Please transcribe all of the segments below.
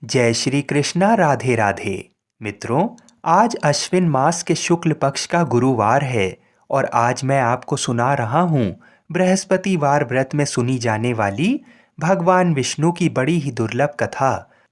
जय श्री कृष्णा। राधे राधे। मित्रों, आज अश्विन मास के शुक्ल पक्ष का गुरुवार है और आज मैं आपको सुना रहा हूँ बृहस्पतिवार व्रत में सुनी जाने वाली भगवान विष्णु की बड़ी ही दुर्लभ कथा।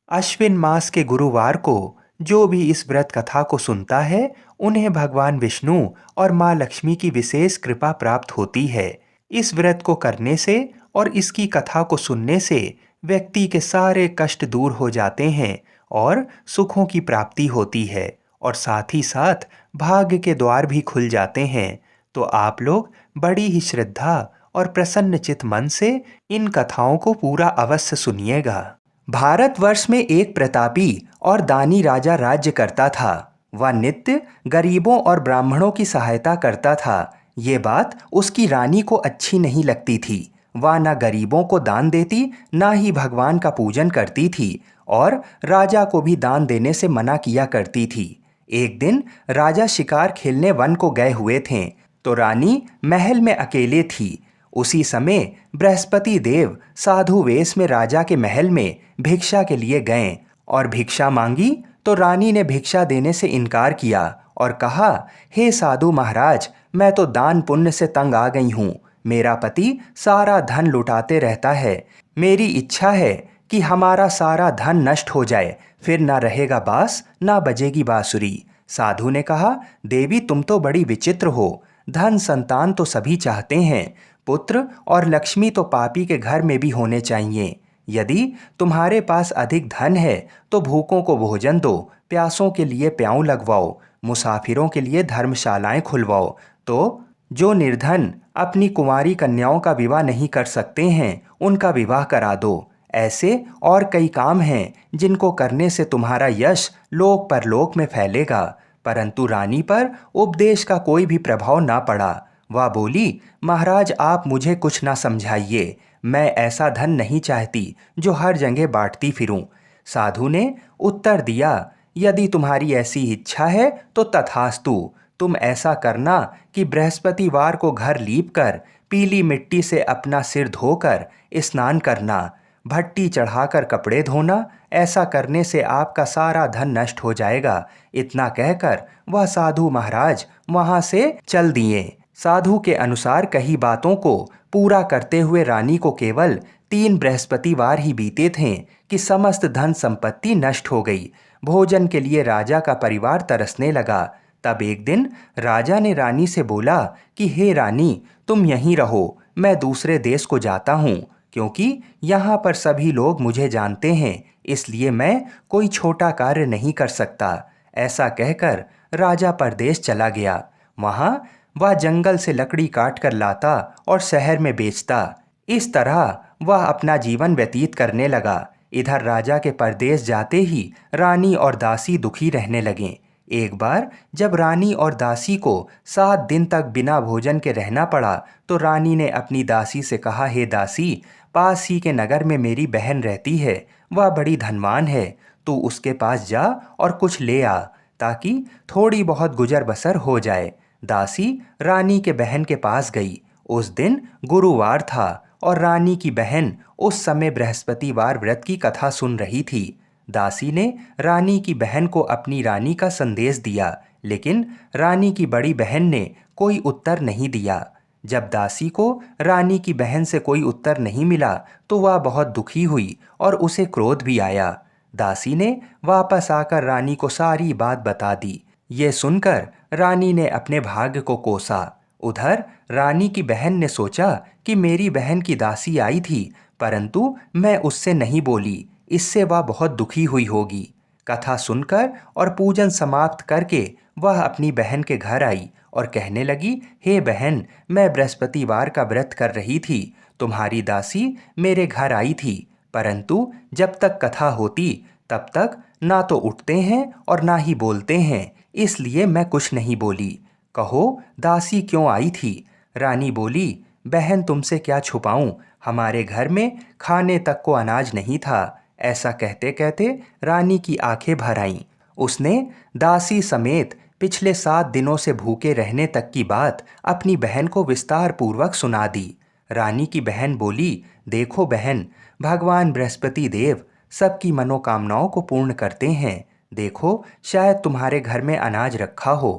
अश्विन मास के गुरुवार को जो भी इस व्रत कथा को सुनता है उन्हें भगवान विष्णु और माँ लक्ष्मी की विशेष कृपा प्राप्त होती है। इस व्रत को करने से और इसकी कथा को सुनने से व्यक्ति के सारे कष्ट दूर हो जाते हैं और सुखों की प्राप्ति होती है और साथ ही साथ भाग्य के द्वार भी खुल जाते हैं। तो आप लोग बड़ी ही श्रद्धा और प्रसन्न चित मन से इन कथाओं को पूरा अवश्य सुनिएगा। भारतवर्ष में एक प्रतापी और दानी राजा राज्य करता था। वह नित्य गरीबों और ब्राह्मणों की सहायता करता था। ये बात उसकी रानी को अच्छी नहीं लगती थी। वह न गरीबों को दान देती, ना ही भगवान का पूजन करती थी और राजा को भी दान देने से मना किया करती थी। एक दिन राजा शिकार खेलने वन को गए हुए थे, तो रानी महल में अकेले थी। उसी समय बृहस्पति देव साधु वेश में राजा के महल में भिक्षा के लिए गए और भिक्षा मांगी, तो रानी ने भिक्षा देने से इनकार किया और कहा, हे साधु महाराज, मैं तो दान पुण्य से तंग आ गई हूँ। मेरा पति सारा धन लुटाते रहता है। मेरी इच्छा है कि हमारा सारा धन नष्ट हो जाए, फिर ना रहेगा बांस ना बजेगी बांसुरी। साधु ने कहा, देवी तुम तो बड़ी विचित्र हो। धन संतान तो सभी चाहते हैं, पुत्र और लक्ष्मी तो पापी के घर में भी होने चाहिए। यदि तुम्हारे पास अधिक धन है तो भूखों को भोजन दो, प्यासों के लिए प्याऊ लगवाओ, मुसाफिरों के लिए धर्मशालाएं खुलवाओ। तो जो निर्धन अपनी कुंवारी कन्याओं का विवाह नहीं कर सकते हैं उनका विवाह करा दो। ऐसे और कई काम हैं जिनको करने से तुम्हारा यश लोक परलोक में फैलेगा। परंतु रानी पर उपदेश का कोई भी प्रभाव ना पड़ा। वह बोली, महाराज आप मुझे कुछ ना समझाइए, मैं ऐसा धन नहीं चाहती जो हर जगह बांटती फिरूं। साधु ने उत्तर दिया, यदि तुम्हारी ऐसी इच्छा है तो तथास्तु। तुम ऐसा करना कि बृहस्पतिवार को घर लीप कर पीली मिट्टी से अपना सिर धोकर स्नान करना, भट्टी चढ़ाकर कपड़े धोना। ऐसा करने से आपका सारा धन नष्ट हो जाएगा। इतना कहकर वह साधु महाराज वहां से चल दिए। साधु के अनुसार कही बातों को पूरा करते हुए रानी को केवल 3 बृहस्पतिवार ही बीते थे कि समस्त धन संपत्ति नष्ट हो गई। भोजन के लिए राजा का परिवार तरसने लगा। तब एक दिन राजा ने रानी से बोला कि हे रानी, तुम यहीं रहो, मैं दूसरे देश को जाता हूँ, क्योंकि यहाँ पर सभी लोग मुझे जानते हैं, इसलिए मैं कोई छोटा कार्य नहीं कर सकता। ऐसा कहकर राजा परदेश चला गया। वहाँ वह जंगल से लकड़ी काट कर लाता और शहर में बेचता। इस तरह वह अपना जीवन व्यतीत करने लगा। इधर राजा के परदेश जाते ही रानी और दासी दुखी रहने लगे। एक बार जब रानी और दासी को 7 दिन तक बिना भोजन के रहना पड़ा, तो रानी ने अपनी दासी से कहा, हे दासी, पास ही के नगर में मेरी बहन रहती है, वह बड़ी धनवान है, तू उसके पास जा और कुछ ले आ, ताकि थोड़ी बहुत गुजर बसर हो जाए। दासी रानी के बहन के पास गई। उस दिन गुरुवार था और रानी की बहन उस समय बृहस्पतिवार व्रत की कथा सुन रही थी। दासी ने रानी की बहन को अपनी रानी का संदेश दिया, लेकिन रानी की बड़ी बहन ने कोई उत्तर नहीं दिया। जब दासी को रानी की बहन से कोई उत्तर नहीं मिला तो वह बहुत दुखी हुई और उसे क्रोध भी आया। दासी ने वापस आकर रानी को सारी बात बता दी। ये सुनकर रानी ने अपने भाग्य को कोसा। उधर रानी की बहन ने सोचा कि मेरी बहन की दासी आई थी, परंतु मैं उससे नहीं बोली, इससे वह बहुत दुखी हुई होगी। कथा सुनकर और पूजन समाप्त करके वह अपनी बहन के घर आई और कहने लगी, हे बहन, मैं बृहस्पतिवार का व्रत कर रही थी, तुम्हारी दासी मेरे घर आई थी, परंतु जब तक कथा होती तब तक ना तो उठते हैं और ना ही बोलते हैं, इसलिए मैं कुछ नहीं बोली। कहो दासी क्यों आई थी? रानी बोली, बहन तुमसे क्या छुपाऊं, हमारे घर में खाने तक को अनाज नहीं था। ऐसा कहते कहते रानी की आंखें भर आईं। उसने दासी समेत पिछले 7 दिनों से भूखे रहने तक की बात अपनी बहन को विस्तार पूर्वक सुना दी। रानी की बहन बोली, देखो बहन, भगवान बृहस्पति देव सबकी मनोकामनाओं को पूर्ण करते हैं। देखो, शायद तुम्हारे घर में अनाज रखा हो।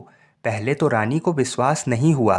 पहले तो रानी को विश्वास नहीं हुआ,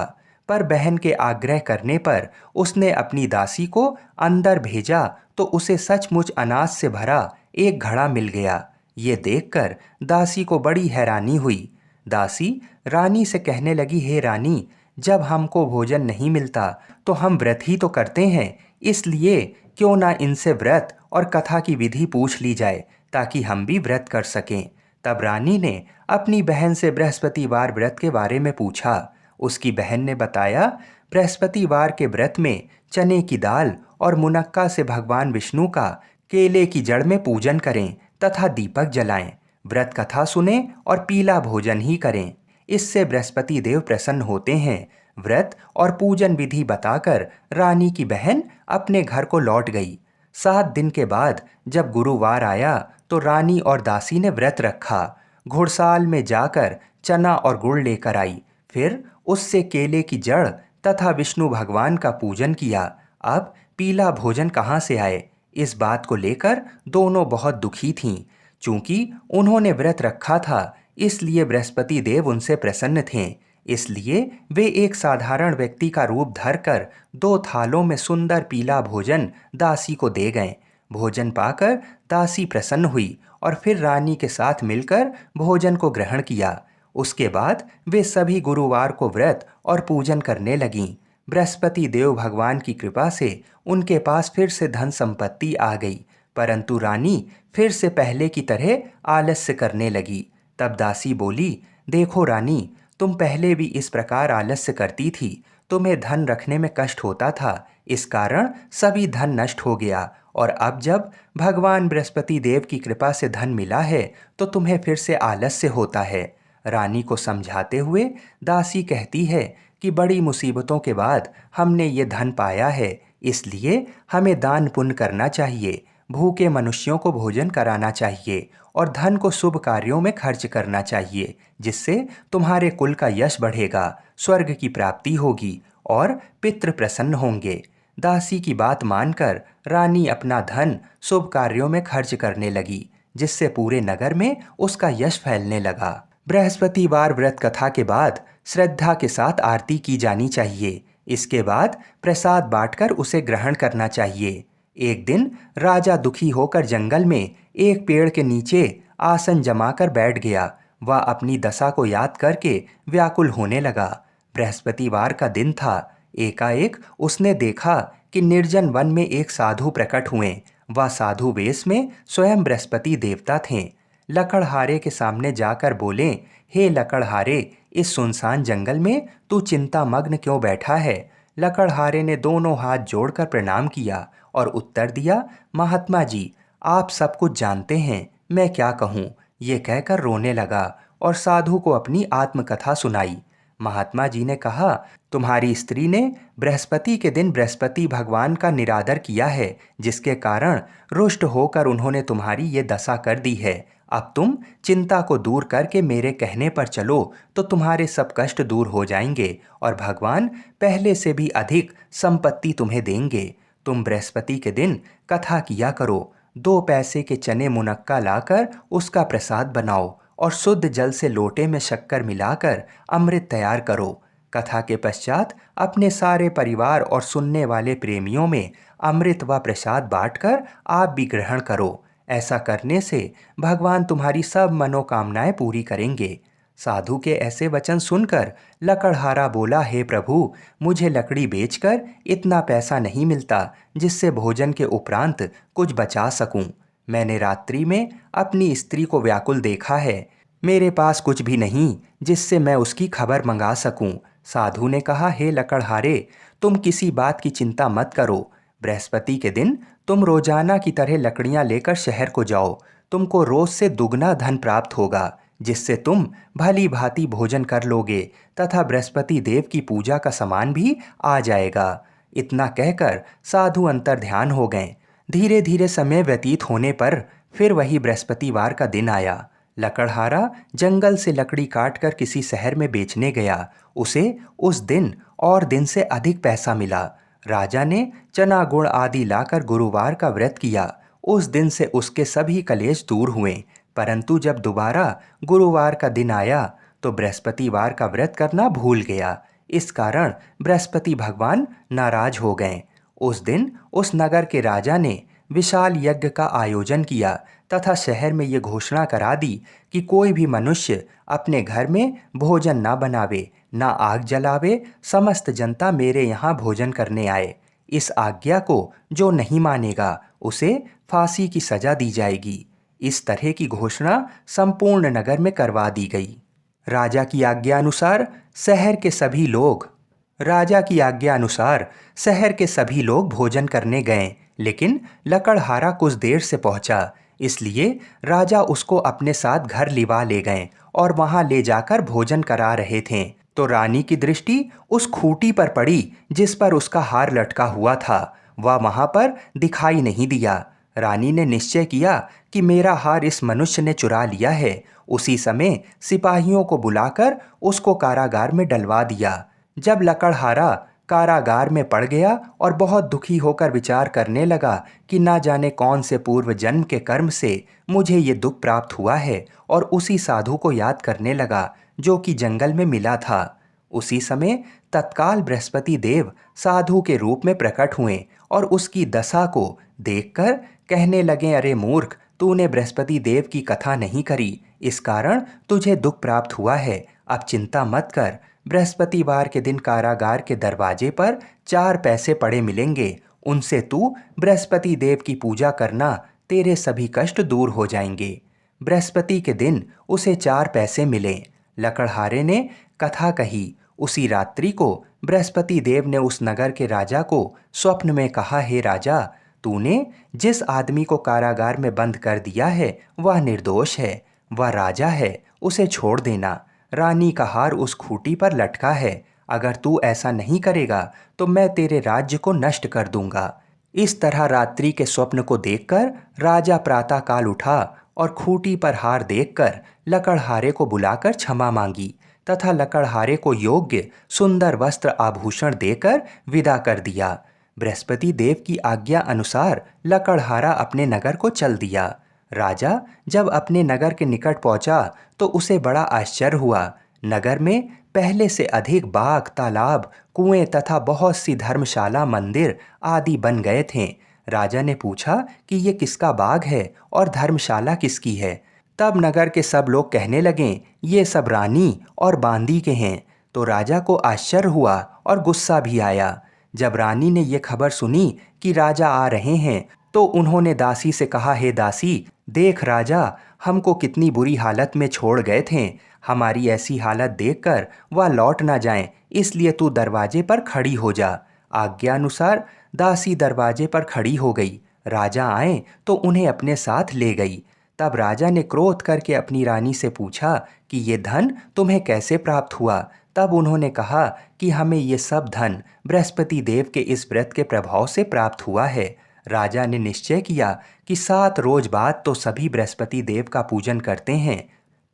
पर बहन के आग्रह करने पर उसने अपनी दासी को अंदर भेजा तो उसे सचमुच अनाज से भरा एक घड़ा मिल गया। ये देखकर दासी को बड़ी हैरानी हुई। दासी रानी से कहने लगी, हे रानी, जब हमको भोजन नहीं मिलता तो हम व्रत ही तो करते हैं, इसलिए क्यों ना इनसे व्रत और कथा की विधि पूछ ली जाए ताकि हम भी व्रत कर सकें। तब रानी ने अपनी बहन से बृहस्पतिवार व्रत के बारे में पूछा। उसकी बहन ने बताया, बृहस्पतिवार के व्रत में चने की दाल और मुनक्का से भगवान विष्णु का केले की जड़ में पूजन करें तथा दीपक जलाएं, व्रत कथा सुने और पीला भोजन ही करें। इससे बृहस्पति देव प्रसन्न होते हैं। व्रत और पूजन विधि बताकर रानी की बहन अपने घर को लौट गई। 7 दिन के बाद जब गुरुवार आया तो रानी और दासी ने व्रत रखा। घुड़साल में जाकर चना और गुड़ लेकर आई, फिर उससे केले की जड़ तथा विष्णु भगवान का पूजन किया। अब पीला भोजन कहाँ से आए, इस बात को लेकर दोनों बहुत दुखी थीं। चूंकि उन्होंने व्रत रखा था, इसलिए बृहस्पति देव उनसे प्रसन्न थे। इसलिए वे एक साधारण व्यक्ति का रूप धरकर 2 थालों में सुंदर पीला भोजन दासी को दे गए। भोजन पाकर दासी प्रसन्न हुई और फिर रानी के साथ मिलकर भोजन को ग्रहण किया। उसके बाद वे सभी गुरुवार को व्रत और पूजन करने लगीं। बृहस्पति देव भगवान की कृपा से उनके पास फिर से धन संपत्ति आ गई, परंतु रानी फिर से पहले की तरह आलस्य करने लगी। तब दासी बोली, देखो रानी, तुम पहले भी इस प्रकार आलस्य करती थी, तुम्हें धन रखने में कष्ट होता था, इस कारण सभी धन नष्ट हो गया, और अब जब भगवान बृहस्पति देव की कृपा से धन मिला है तो तुम्हें फिर से आलस्य होता है। रानी को समझाते हुए दासी कहती है कि बड़ी मुसीबतों के बाद हमने ये धन पाया है, इसलिए हमें दान पुण्य करना चाहिए, भूखे मनुष्यों को भोजन कराना चाहिए और धन को शुभ कार्यों में खर्च करना चाहिए, जिससे तुम्हारे कुल का यश बढ़ेगा, स्वर्ग की प्राप्ति होगी और पितृ प्रसन्न होंगे। दासी की बात मानकर रानी अपना धन शुभ कार्यों में खर्च करने लगी, जिससे पूरे नगर में उसका यश फैलने लगा। बृहस्पतिवार व्रत कथा के बाद श्रद्धा के साथ आरती की जानी चाहिए। इसके बाद प्रसाद बांटकर उसे ग्रहण करना चाहिए। एक दिन राजा दुखी होकर जंगल में एक पेड़ के नीचे आसन जमाकर बैठ गया। वह अपनी दशा को याद करके व्याकुल होने लगा। बृहस्पतिवार का दिन था। एकाएक उसने देखा कि निर्जन वन में एक साधु प्रकट हुए। वह साधु वेश में स्वयं बृहस्पति देवता थे। लकड़हारे के सामने जाकर बोले, हे लकड़हारे, इस सुनसान जंगल में तू चिंता मग्न क्यों बैठा है? लकड़हारे ने दोनों हाथ जोड़कर प्रणाम किया और उत्तर दिया, महात्मा जी, आप सब कुछ जानते हैं, मैं क्या कहूँ? ये कहकर रोने लगा और साधु को अपनी आत्मकथा सुनाई। महात्मा जी ने कहा, तुम्हारी स्त्री ने बृहस्पति के दिन बृहस्पति भगवान का निरादर किया है, जिसके कारण रुष्ट होकर उन्होंने तुम्हारी ये दशा कर दी है। अब तुम चिंता को दूर करके मेरे कहने पर चलो तो तुम्हारे सब कष्ट दूर हो जाएंगे और भगवान पहले से भी अधिक संपत्ति तुम्हें देंगे। तुम बृहस्पति के दिन कथा किया करो। 2 पैसे के चने मुनक्का लाकर उसका प्रसाद बनाओ और शुद्ध जल से लोटे में शक्कर मिलाकर अमृत तैयार करो। कथा के पश्चात अपने सारे परिवार और सुनने वाले प्रेमियों में अमृत व प्रसाद बांटकर आप भी ग्रहण करो। ऐसा करने से भगवान तुम्हारी सब मनोकामनाएं पूरी करेंगे। साधु के ऐसे वचन सुनकर लकड़हारा बोला, हे प्रभु, मुझे लकड़ी बेचकर इतना पैसा नहीं मिलता जिससे भोजन के उपरांत कुछ बचा सकूं। मैंने रात्रि में अपनी स्त्री को व्याकुल देखा है। मेरे पास कुछ भी नहीं जिससे मैं उसकी खबर मंगा सकूं। साधु ने कहा, हे लकड़हारे, तुम किसी बात की चिंता मत करो। बृहस्पति के दिन तुम रोजाना की तरह लकड़ियां लेकर शहर को जाओ। तुमको रोज से दुगना धन प्राप्त होगा, जिससे तुम भली भांति भोजन कर लोगे तथा बृहस्पति देव की पूजा का सामान भी आ जाएगा। इतना कहकर साधु अंतर ध्यान हो गए। धीरे धीरे समय व्यतीत होने पर फिर वही बृहस्पतिवार का दिन आया। लकड़हारा जंगल से लकड़ी काटकर किसी शहर में बेचने गया। उसे उस दिन और दिन से अधिक पैसा मिला। राजा ने चना गुड़ आदि लाकर गुरुवार का व्रत किया। उस दिन से उसके सभी कलेश दूर हुए। परंतु जब दोबारा गुरुवार का दिन आया तो बृहस्पतिवार का व्रत करना भूल गया। इस कारण बृहस्पति भगवान नाराज हो गए। उस दिन उस नगर के राजा ने विशाल यज्ञ का आयोजन किया तथा शहर में ये घोषणा करा दी कि कोई भी मनुष्य अपने घर में भोजन ना बनावे, ना आग जलावे, समस्त जनता मेरे यहाँ भोजन करने आए। इस आज्ञा को जो नहीं मानेगा उसे फांसी की सजा दी जाएगी। इस तरह की घोषणा संपूर्ण नगर में करवा दी गई। राजा की आज्ञा अनुसार शहर के सभी लोग राजा की आज्ञा अनुसार शहर के सभी लोग भोजन करने गए, लेकिन लकड़हारा कुछ देर से पहुंचा। इसलिए राजा उसको अपने साथ घर लिवा ले गए और वहां ले जाकर भोजन करा रहे थे तो रानी की दृष्टि उस खूंटी पर पड़ी जिस पर उसका हार लटका हुआ था। वह वहां पर दिखाई नहीं दिया। रानी ने निश्चय किया कि मेरा हार इस मनुष्य ने चुरा लिया है। उसी समय सिपाहियों को बुलाकर उसको कारागार में डलवा दिया। जब लकड़हारा कारागार में पड़ गया और बहुत दुखी होकर विचार करने लगा कि ना जाने कौन से पूर्व जन्म के कर्म से मुझे ये दुख प्राप्त हुआ है, और उसी साधु को याद करने लगा जो कि जंगल में मिला था। उसी समय तत्काल बृहस्पति देव साधु के रूप में प्रकट हुए और उसकी दशा को देखकर कहने लगे, अरे मूर्ख, तूने बृहस्पति देव की कथा नहीं करी, इस कारण तुझे दुख प्राप्त हुआ है। अब चिंता मत कर, बृहस्पतिवार के दिन कारागार के दरवाजे पर 4 पैसे पड़े मिलेंगे, उनसे तू बृहस्पति देव की पूजा करना, तेरे सभी कष्ट दूर हो जाएंगे। बृहस्पति के दिन उसे 4 पैसे मिले। लकड़हारे ने कथा कही। उसी रात्रि को बृहस्पति देव ने उस नगर के राजा को स्वप्न में कहा, हे राजा, तूने जिस आदमी को कारागार में बंद कर दिया है वह निर्दोष है, वह राजा है, उसे छोड़ देना। रानी का हार उस खूंटी पर लटका है। अगर तू ऐसा नहीं करेगा तो मैं तेरे राज्य को नष्ट कर दूंगा। इस तरह रात्रि के स्वप्न को देखकर राजा प्रातःकाल उठा और खूंटी पर हार देखकर लकड़हारे को बुलाकर क्षमा मांगी तथा लकड़हारे को योग्य सुंदर वस्त्र आभूषण देकर विदा कर दिया। बृहस्पति देव की आज्ञा अनुसार लकड़हारा अपने नगर को चल दिया। राजा जब अपने नगर के निकट पहुंचा तो उसे बड़ा आश्चर्य हुआ। नगर में पहले से अधिक बाग, तालाब, कुएं तथा बहुत सी धर्मशाला, मंदिर आदि बन गए थे। राजा ने पूछा कि ये किसका बाग है और धर्मशाला किसकी है। तब नगर के सब लोग कहने लगे, ये सब रानी और बांदी के हैं। तो राजा को आश्चर्य हुआ और गुस्सा भी आया। जब रानी ने ये खबर सुनी कि राजा आ रहे हैं तो उन्होंने दासी से कहा, हे दासी, देख राजा हमको कितनी बुरी हालत में छोड़ गए थे। हमारी ऐसी हालत देखकर वह लौट ना जाएं, इसलिए तू दरवाजे पर खड़ी हो जा। आज्ञा अनुसार दासी दरवाजे पर खड़ी हो गई। राजा आए तो उन्हें अपने साथ ले गई। तब राजा ने क्रोध करके अपनी रानी से पूछा कि ये धन तुम्हें कैसे प्राप्त हुआ। तब उन्होंने कहा कि हमें ये सब धन बृहस्पति देव के इस व्रत के प्रभाव से प्राप्त हुआ है। राजा ने निश्चय किया कि 7 रोज बाद तो सभी बृहस्पति देव का पूजन करते हैं,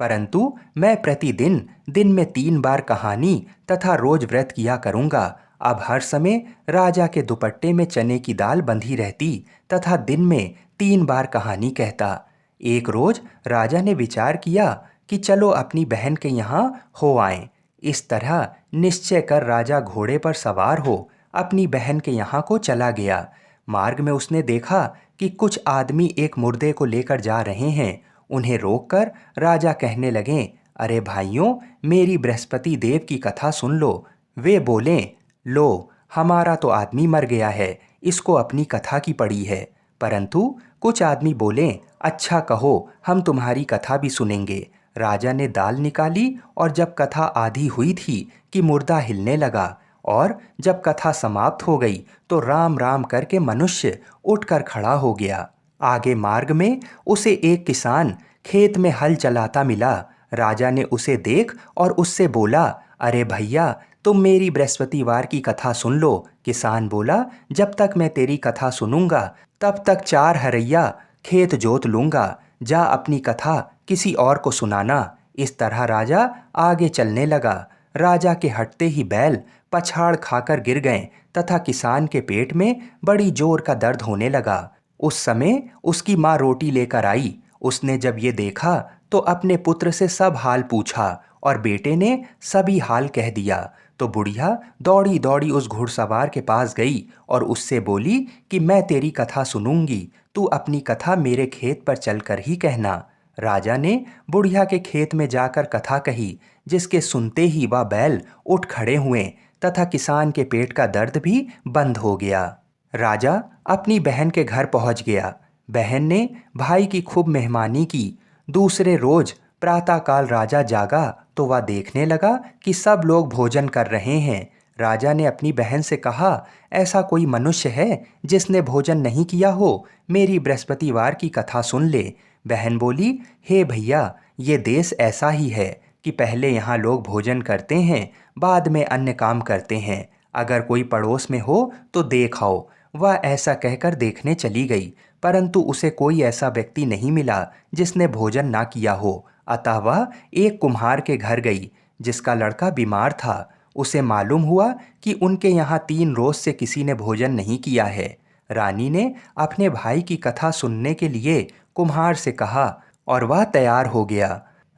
परंतु मैं प्रतिदिन दिन में 3 बार कहानी तथा रोज व्रत किया करूंगा। अब हर समय राजा के दुपट्टे में चने की दाल बंधी रहती तथा दिन में 3 बार कहानी कहता। एक रोज राजा ने विचार किया कि चलो अपनी बहन के यहाँ हो आएं। इस तरह निश्चय कर राजा घोड़े पर सवार हो अपनी बहन के यहाँ को चला गया। मार्ग में उसने देखा कि कुछ आदमी एक मुर्दे को लेकर जा रहे हैं। उन्हें रोककर राजा कहने लगे, अरे भाइयों, मेरी बृहस्पति देव की कथा सुन लो। वे बोले, लो, हमारा तो आदमी मर गया है, इसको अपनी कथा की पड़ी है। परंतु कुछ आदमी बोले, अच्छा कहो, हम तुम्हारी कथा भी सुनेंगे। राजा ने दाल निकाली और जब कथा आधी हुई थी कि मुर्दा हिलने लगा, और जब कथा समाप्त हो गई तो राम राम करके मनुष्य उठकर खड़ा हो गया। आगे मार्ग में उसे एक किसान खेत में हल चलाता मिला। राजा ने उसे देख और उससे बोला, अरे भैया, तुम मेरी बृहस्पतिवार की कथा सुन लो। किसान बोला, जब तक मैं तेरी कथा सुनूंगा तब तक 4 हरैया खेत जोत लूंगा। जा अपनी कथा किसी और को सुनाना। इस तरह राजा आगे चलने लगा। राजा के हटते ही बैल पछाड़ खाकर गिर गए तथा किसान के पेट में बड़ी जोर का दर्द होने लगा। उस समय उसकी माँ रोटी लेकर आई। उसने जब ये देखा तो अपने पुत्र से सब हाल पूछा और बेटे ने सभी हाल कह दिया। तो बुढ़िया दौड़ी दौड़ी उस घुड़सवार के पास गई और उससे बोली कि मैं तेरी कथा सुनूंगी, तू अपनी कथा मेरे खेत पर चलकर ही कहना। राजा ने बुढ़िया के खेत में जाकर कथा कही, जिसके सुनते ही वह बैल उठ खड़े हुए तथा किसान के पेट का दर्द भी बंद हो गया। राजा अपनी बहन के घर पहुंच गया। बहन ने भाई की खूब मेहमानी की। दूसरे रोज प्रातःकाल राजा जागा तो वह देखने लगा कि सब लोग भोजन कर रहे हैं। राजा ने अपनी बहन से कहा, ऐसा कोई मनुष्य है जिसने भोजन नहीं किया हो? मेरी बृहस्पतिवार की कथा सुन ले। बहन बोली, हे भैया, ये देश ऐसा ही है कि पहले यहाँ लोग भोजन करते हैं, बाद में अन्य काम करते हैं। अगर कोई पड़ोस में हो तो देख आओ। वह ऐसा कहकर देखने चली गई, परंतु उसे कोई ऐसा व्यक्ति नहीं मिला जिसने भोजन ना किया हो। अतः वह एक कुम्हार के घर गई जिसका लड़का बीमार था। उसे मालूम हुआ कि उनके यहाँ 3 रोज से किसी ने भोजन नहीं किया है। रानी ने अपने भाई की कथा सुनने के लिए कुम्हार से कहा और वह तैयार हो गया।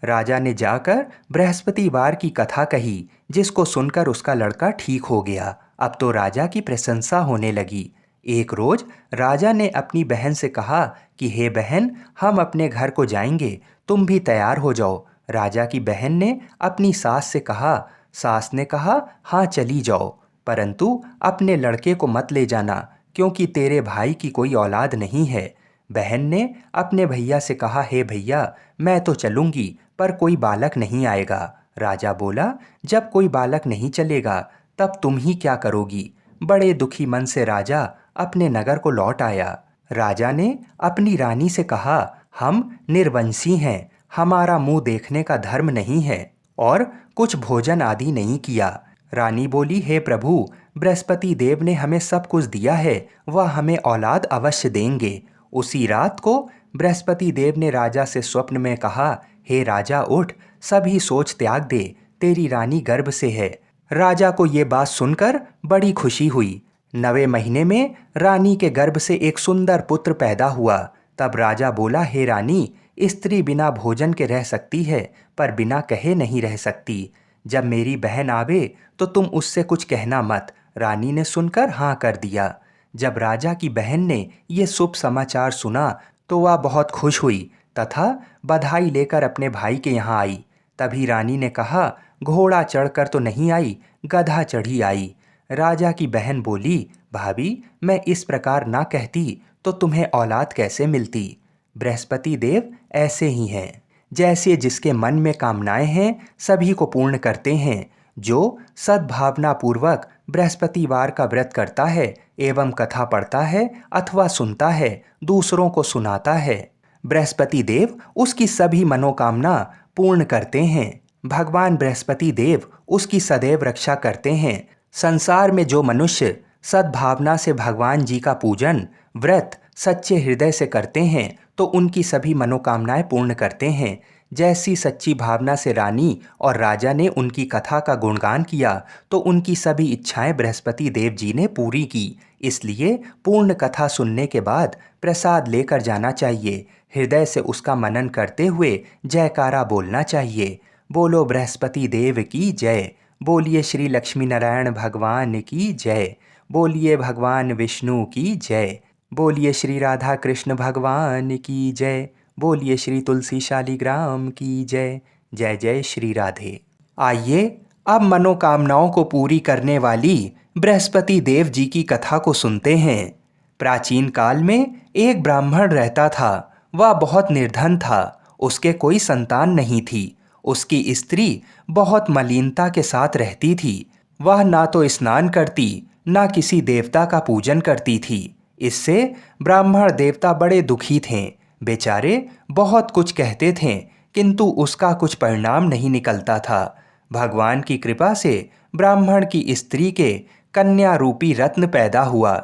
राजा ने जाकर बृहस्पतिवार की कथा कही, जिसको सुनकर उसका लड़का ठीक हो गया। अब तो राजा की प्रशंसा होने लगी। एक रोज राजा ने अपनी बहन से कहा कि हे बहन, हम अपने घर को जाएंगे, तुम भी तैयार हो जाओ। राजा की बहन ने अपनी सास से कहा। सास ने कहा, हाँ चली जाओ, परंतु अपने लड़के को मत ले जाना, क्योंकि तेरे भाई की कोई औलाद नहीं है। बहन ने अपने भैया से कहा, हे भैया, मैं तो चलूंगी, पर कोई बालक नहीं आएगा। राजा बोला, जब कोई बालक नहीं चलेगा तब तुम ही क्या करोगी? बड़े दुखी मन से राजा अपने नगर को लौट आया। राजा ने अपनी रानी से कहा, हम निर्वंशी हैं, हमारा मुंह देखने का धर्म नहीं है और कुछ भोजन आदि नहीं किया। रानी बोली, हे प्रभु, बृहस्पति देव ने हमें सब कुछ दिया है, वह हमें औलाद अवश्य देंगे। उसी रात को बृहस्पति देव ने राजा से स्वप्न में कहा, हे राजा उठ, सभी सोच त्याग दे, तेरी रानी गर्भ से है। राजा को ये बात सुनकर बड़ी खुशी हुई। 9वें महीने में रानी के गर्भ से एक सुंदर पुत्र पैदा हुआ। तब राजा बोला, हे रानी, स्त्री बिना भोजन के रह सकती है, पर बिना कहे नहीं रह सकती। जब मेरी बहन आवे तो तुम उससे कुछ कहना मत। रानी ने सुनकर हाँ कर दिया। जब राजा की बहन ने ये शुभ समाचार सुना तो वह बहुत खुश हुई तथा बधाई लेकर अपने भाई के यहाँ आई। तभी रानी ने कहा, घोड़ा चढ़कर तो नहीं आई, गधा चढ़ी आई। राजा की बहन बोली, भाभी, मैं इस प्रकार ना कहती तो तुम्हें औलाद कैसे मिलती? बृहस्पति देव ऐसे ही हैं, जैसे जिसके मन में कामनाएं हैं सभी को पूर्ण करते हैं। जो सद्भावना पूर्वक बृहस्पतिवार का व्रत करता है एवं कथा पढ़ता है अथवा सुनता है, दूसरों को सुनाता है, बृहस्पति देव उसकी सभी मनोकामना पूर्ण करते हैं। भगवान बृहस्पति देव उसकी सदैव रक्षा करते हैं। संसार में जो मनुष्य सद्भावना से भगवान जी का पूजन व्रत सच्चे हृदय से करते हैं तो उनकी सभी मनोकामनाएं पूर्ण करते हैं। जैसी सच्ची भावना से रानी और राजा ने उनकी कथा का गुणगान किया तो उनकी सभी इच्छाएं बृहस्पति देव जी ने पूरी की। इसलिए पूर्ण कथा सुनने के बाद प्रसाद लेकर जाना चाहिए। हृदय से उसका मनन करते हुए जयकारा बोलना चाहिए। बोलो बृहस्पति देव की जय। बोलिए श्री लक्ष्मी नारायण भगवान की जय। बोलिए भगवान विष्णु की जय। बोलिए श्री राधा कृष्ण भगवान की जय। बोलिए श्री तुलसी शालिग्राम की जय। जय जय श्री राधे। आइए अब मनोकामनाओं को पूरी करने वाली बृहस्पति देव जी की कथा को सुनते हैं। प्राचीन काल में एक ब्राह्मण रहता था। वह बहुत निर्धन था। उसके कोई संतान नहीं थी। उसकी स्त्री बहुत मलिनता के साथ रहती थी। वह ना तो स्नान करती, ना किसी देवता का पूजन करती थी। इससे ब्राह्मण देवता बड़े दुखी थे। बेचारे बहुत कुछ कहते थे, किंतु उसका कुछ परिणाम नहीं निकलता था। भगवान की कृपा से ब्राह्मण की स्त्री के कन्या रूपी रत्न पैदा हुआ।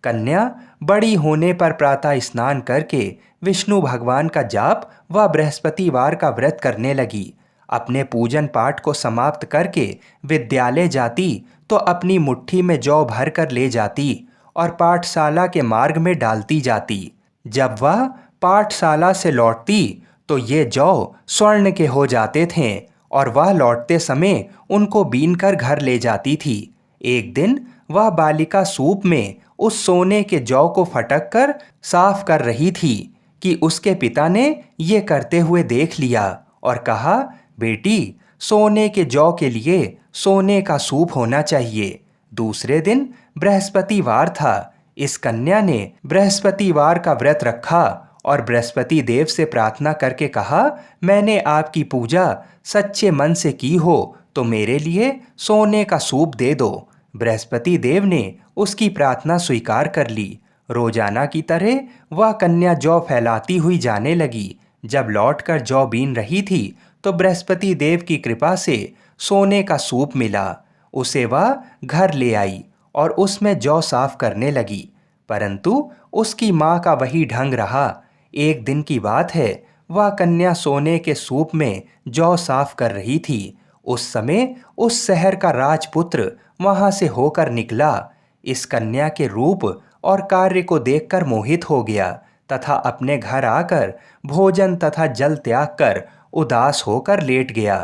कन्या बड़ी होने पर प्रातः स्नान करके विष्णु भगवान का जाप व बृहस्पतिवार का व्रत करने लगी। अपने पूजन पाठ को समाप्त करके विद्यालय जाती तो अपनी मुट्ठी में जौ भर कर ले जाती और पाठशाला के मार्ग में डालती जाती। जब वह पाठशाला से लौटती तो ये जौ स्वर्ण के हो जाते थे और वह लौटते समय उनको बीनकर घर ले जाती थी। एक दिन वह बालिका सूप में उस सोने के जौ को फटक कर साफ कर रही थी कि उसके पिता ने ये करते हुए देख लिया और कहा, बेटी, सोने के जौ के लिए सोने का सूप होना चाहिए। दूसरे दिन बृहस्पतिवार था। इस कन्या ने बृहस्पतिवार का व्रत रखा और बृहस्पति देव से प्रार्थना करके कहा, मैंने आपकी पूजा सच्चे मन से की हो तो मेरे लिए सोने का सूप दे दो। बृहस्पति देव ने उसकी प्रार्थना स्वीकार कर ली। रोजाना की तरह वह कन्या जौ फैलाती हुई जाने लगी। जब लौटकर जौ बीन रही थी तो बृहस्पति देव की कृपा से सोने का सूप मिला। उसे वह घर ले आई और उसमें जौ साफ करने लगी, परंतु उसकी माँ का वही ढंग रहा। एक दिन की बात है, वह कन्या सोने के सूप में जौ साफ कर रही थी। उस समय उस शहर का राजपुत्र वहां से होकर निकला। इस कन्या के रूप और कार्य को देखकर मोहित हो गया तथा अपने घर आकर भोजन तथा जल त्याग कर उदास होकर लेट गया।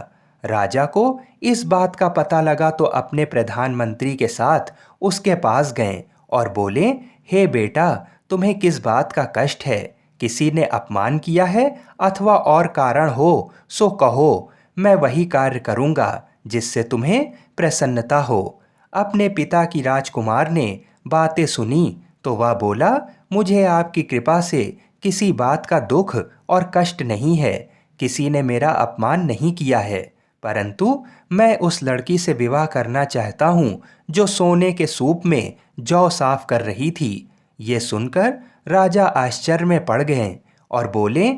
राजा को इस बात का पता लगा तो अपने प्रधानमंत्री के साथ उसके पास गए और बोले, हे बेटा, तुम्हें किस बात का कष्ट है? किसी ने अपमान किया है अथवा और कारण हो सो कहो, मैं वही कार्य करूँगा जिससे तुम्हें प्रसन्नता हो। अपने पिता की राजकुमार ने बातें सुनी तो वह बोला, मुझे आपकी कृपा से किसी बात का दुख और कष्ट नहीं है। किसी ने मेरा अपमान नहीं किया है, परंतु मैं उस लड़की से विवाह करना चाहता हूँ जो सोने के सूप में जौ साफ कर रही थी। ये सुनकर राजा आश्चर्य में पड़ गए और बोले,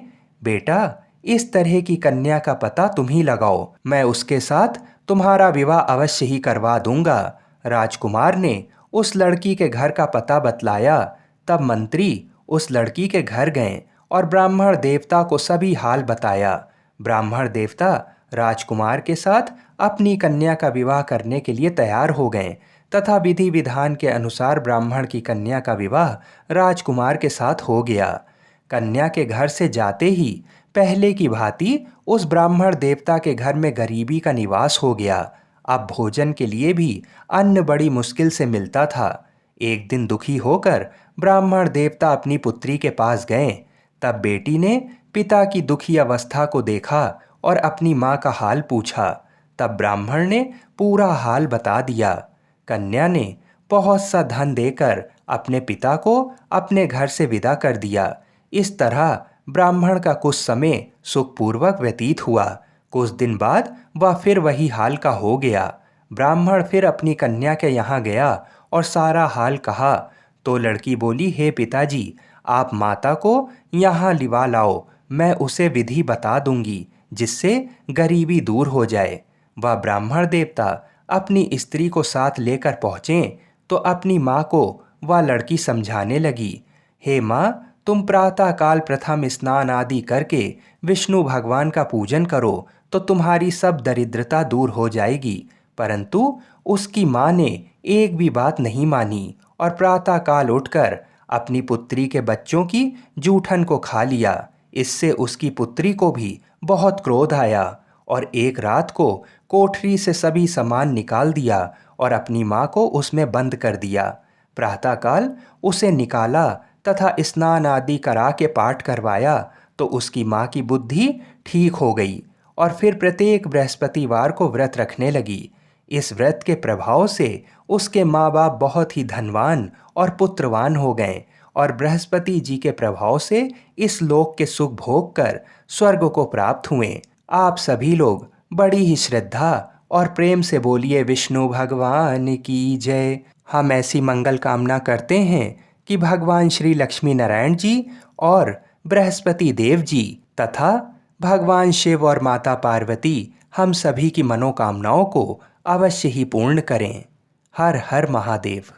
बेटा, इस तरह की कन्या का पता तुम ही लगाओ, मैं उसके साथ तुम्हारा विवाह अवश्य ही करवा दूंगा। राजकुमार ने उस लड़की के घर का पता बतलाया। तब मंत्री उस लड़की के घर गए और ब्राह्मण देवता को सभी हाल बताया। ब्राह्मण देवता राजकुमार के साथ अपनी कन्या का विवाह करने के लिए तैयार हो गए तथा विधि विधान के अनुसार ब्राह्मण की कन्या का विवाह राजकुमार के साथ हो गया। कन्या के घर से जाते ही पहले की भांति उस ब्राह्मण देवता के घर में गरीबी का निवास हो गया। अब भोजन के लिए भी अन्न बड़ी मुश्किल से मिलता था। एक दिन दुखी होकर ब्राह्मण देवता अपनी पुत्री के पास गए। तब बेटी ने पिता की दुखी अवस्था को देखा और अपनी माँ का हाल पूछा। तब ब्राह्मण ने पूरा हाल बता दिया। कन्या ने बहुत सा धन देकर अपने पिता को अपने घर से विदा कर दिया। इस तरह ब्राह्मण का कुछ समय सुखपूर्वक व्यतीत हुआ। कुछ दिन बाद वह फिर वही हाल का हो गया। ब्राह्मण फिर अपनी कन्या के यहाँ गया और सारा हाल कहा तो लड़की बोली, हे पिताजी, आप माता को यहाँ लिवा लाओ, मैं उसे विधि बता दूंगी जिससे गरीबी दूर हो जाए। वह ब्राह्मण देवता अपनी स्त्री को साथ लेकर पहुँचे तो अपनी माँ को वह लड़की समझाने लगी, हे माँ, तुम प्रातःकाल प्रथम स्नान आदि करके विष्णु भगवान का पूजन करो तो तुम्हारी सब दरिद्रता दूर हो जाएगी। परंतु उसकी माँ ने एक भी बात नहीं मानी और प्रातःकाल उठकर अपनी पुत्री के बच्चों की जूठन को खा लिया। इससे उसकी पुत्री को भी बहुत क्रोध आया और एक रात को कोठरी से सभी सामान निकाल दिया और अपनी माँ को उसमें बंद कर दिया। प्रातःकाल उसे निकाला तथा स्नान आदि करा के पाठ करवाया तो उसकी माँ की बुद्धि ठीक हो गई और फिर प्रत्येक बृहस्पतिवार को व्रत रखने लगी। इस व्रत के प्रभाव से उसके माँ बाप बहुत ही धनवान और पुत्रवान हो गए और बृहस्पति जी के प्रभाव से इस लोक के सुख भोग कर स्वर्ग को प्राप्त हुए। आप सभी लोग बड़ी ही श्रद्धा और प्रेम से बोलिए, विष्णु भगवान की जय। हम ऐसी मंगल कामना करते हैं कि भगवान श्री लक्ष्मी नारायण जी और बृहस्पति देव जी तथा भगवान शिव और माता पार्वती हम सभी की मनोकामनाओं को अवश्य ही पूर्ण करें। हर हर महादेव।